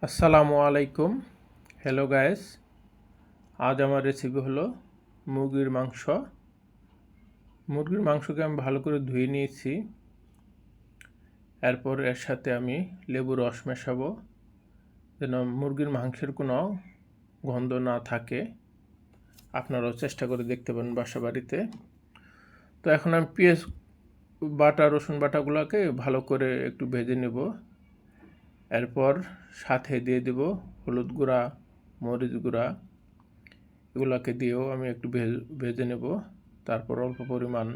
আসসালামু আলাইকুম। Hello guys, আজ আমার রেসিপি হলো মুরগির মাংস। মুরগির মাংসকে আমি ভালো করে ধুয়ে নিয়েছি। এরপর এর সাথে আমি লেবুর রস মেশাবো যেন মুরগির মাংসের কোনো গন্ধ না থাকে। আপনারাও চেষ্টা করে দেখতে পারেন বাসা বাড়িতে। তো এখন আমি পেঁয়াজ বাটা রসুন বাটাগুলোকে ভালো করে একটু ভেজে নেব। এরপর সাথে দিয়ে দেব হলুদ গুঁড়া, মরিচ গুঁড়া, এগুলোকে দিয়েও আমি একটু ভেজে নেব। তারপর অল্প পরিমাণ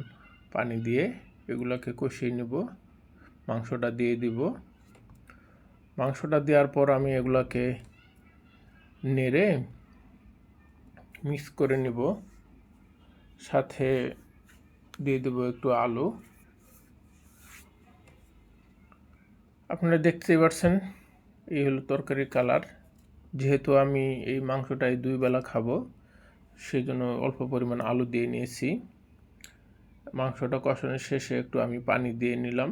পানি দিয়ে এগুলোকে কষিয়ে নেব। মাংসটা দিয়ে দিব। মাংসটা দেওয়ার পর আমি এগুলোকে নেড়ে মিক্স করে নেব। সাথে দিয়ে দেব একটু আলু। আপনারা দেখতেই পাচ্ছেন এই হলো তরকারির কালার। যেহেতু আমি এই মাংসটাই 2 বেলা খাবো, সেই জন্য অল্প পরিমাণ আলু দিয়ে নিয়েছি। মাংসটা কষানোর শেষে একটু আমি পানি দিয়ে নিলাম।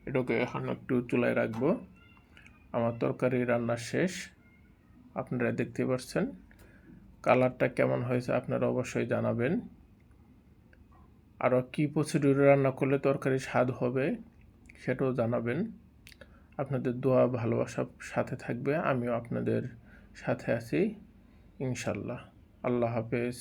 এটাকে এখন একটু চুলায় রাখবো। আমার তরকারি রান্না শেষ। আপনারা দেখতে পাচ্ছেন কালারটা কেমন হয়েছে, আপনারা অবশ্যই জানাবেন। আরও কী প্রসিডিউরে রান্না করলে তরকারি স্বাদ হবে সেটাও জানাবেন। আপনাদের দোয়া ভালোবাসা সাথে থাকবে, আমিও আপনাদের সাথে আছি ইনশাল্লাহ। আল্লাহ হাফেজ।